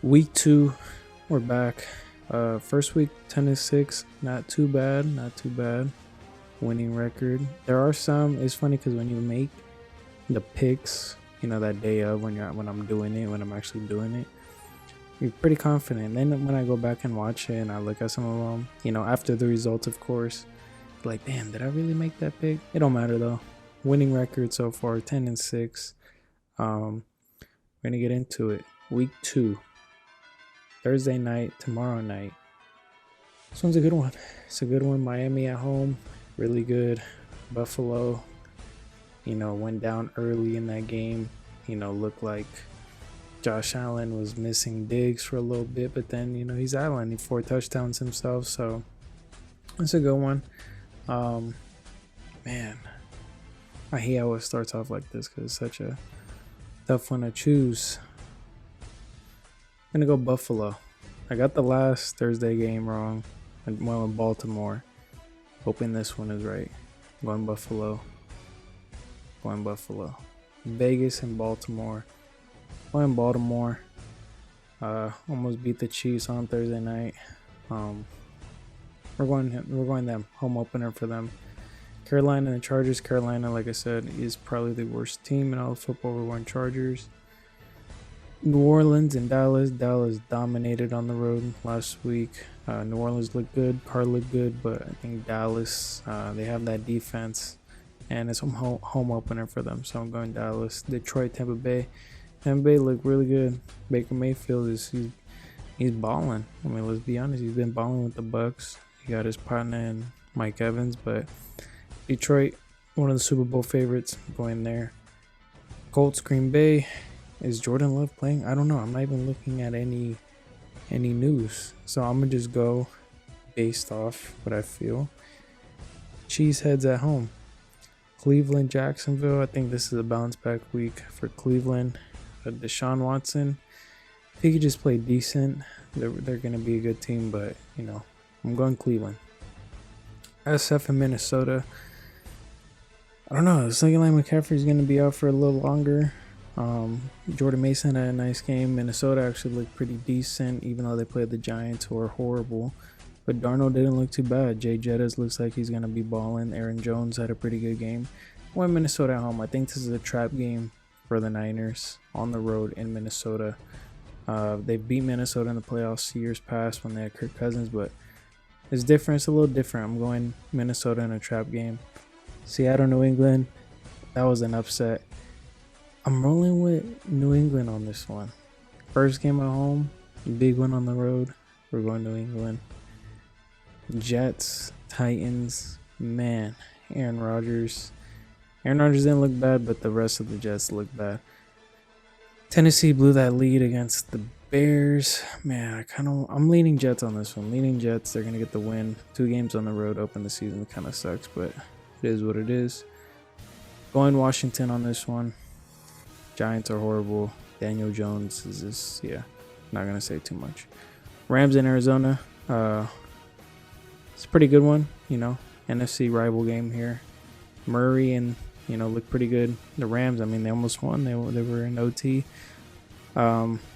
Week 2, we're back. First week 10-6, not too bad, not too bad. Winning record. There are some. It's funny because when you make the picks, that day of when I'm doing it, when I'm actually doing it, you're pretty confident. Then when I go back and watch it and I look at some of them, after the results, of course, like, damn, did I really make that pick? It don't matter though. Winning record so far 10-6. We're gonna get into it. Week 2. Thursday night, tomorrow night. This one's a good one. It's a good one. Miami at home, really good. Buffalo, went down early in that game. Looked like Josh Allen was missing Diggs for a little bit, but then, he's Allen. He 4 touchdowns himself, so it's a good one. Man, I hate how it starts off like this because it's such a tough one to choose. I'm gonna go Buffalo. I got the last Thursday game wrong. I went with Baltimore. Hoping this one is right. Going Buffalo. Going Buffalo. Vegas and Baltimore. Going Baltimore. Almost beat the Chiefs on Thursday night. We're going them. Home opener for them. Carolina and the Chargers. Carolina, like I said, is probably the worst team in all of football. We're going Chargers. New Orleans and Dallas. Dallas dominated on the road last week. New Orleans looked good. Carr looked good, but I think Dallas, they have that defense, and it's a home opener for them. So I'm going Dallas. Detroit, Tampa Bay. Tampa Bay looked really good. Baker Mayfield he's balling. I mean, let's be honest. He's been balling with the Bucks. He got his partner in Mike Evans, but Detroit, one of the Super Bowl favorites, going there. Colts, Green Bay. Is Jordan Love playing? I don't know. I'm not even looking at any news. So I'm going to just go based off what I feel. Cheeseheads at home. Cleveland, Jacksonville. I think this is a bounce back week for Cleveland. Deshaun Watson, if he could just play decent, they're going to be a good team. But, I'm going Cleveland. SF in Minnesota. I don't know. It's looking like McCaffrey's going to be out for a little longer. Jordan Mason had a nice game. Minnesota actually looked pretty decent, even though they played the Giants, who are horrible. But Darnold didn't look too bad. Jay Jettis looks like he's going to be balling. Aaron Jones had a pretty good game. Went Minnesota at home. I think this is a trap game for the Niners on the road in Minnesota. They beat Minnesota in the playoffs years past when they had Kirk Cousins, but it's different. It's a little different. I'm going Minnesota in a trap game. Seattle, New England. That was an upset. I'm rolling with New England on this one. First game at home, big one on the road. We're going New England. Jets, Titans, man, Aaron Rodgers. Aaron Rodgers didn't look bad, but the rest of the Jets looked bad. Tennessee blew that lead against the Bears. Man, I'm leaning Jets on this one. Leaning Jets, they're going to get the win. 2 games on the road, open the season. Kind of sucks, but it is what it is. Going Washington on this one. Giants are horrible. Daniel Jones is just, not going to say too much. Rams in Arizona. It's a pretty good one, NFC rival game here. Murray and, look pretty good. The Rams, I mean, they almost won. They were in OT.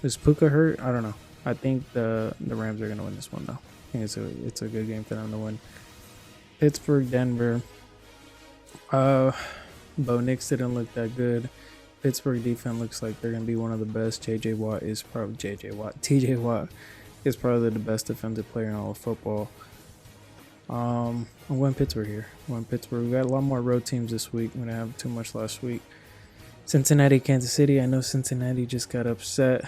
Is Puka hurt? I don't know. I think the Rams are going to win this one, though. I think it's a good game for them to win. Pittsburgh, Denver. Bo Nix didn't look that good. Pittsburgh defense looks like they're going to be one of the best. TJ Watt is probably the best defensive player in all of football. I'm going Pittsburgh here. We got a lot more road teams this week. We didn't have too much last week. Cincinnati, Kansas City. I know Cincinnati just got upset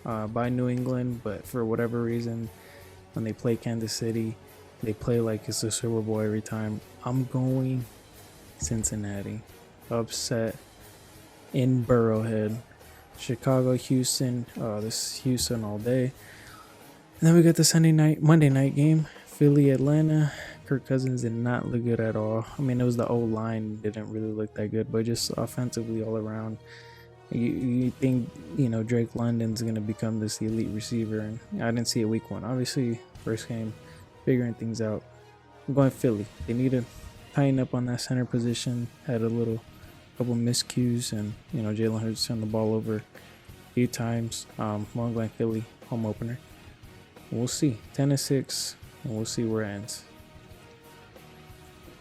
by New England, but for whatever reason, when they play Kansas City, they play like it's the Super Bowl every time. I'm going Cincinnati. Upset in Burrowhead. Chicago, Houston. This is Houston all day. And then we got the Monday night game. Philly, Atlanta. Kirk Cousins did not look good at all. I mean, it was the O-line didn't really look that good, but just offensively all around. You think, Drake London's going to become this elite receiver, and I didn't see it week 1. Obviously, first game, figuring things out. I'm going Philly. They need to tighten up on that center position. Had a couple miscues, and Jalen Hurts turned the ball over few times. Long Glen Philly home opener. We'll see. 10-6, and we'll see where it ends.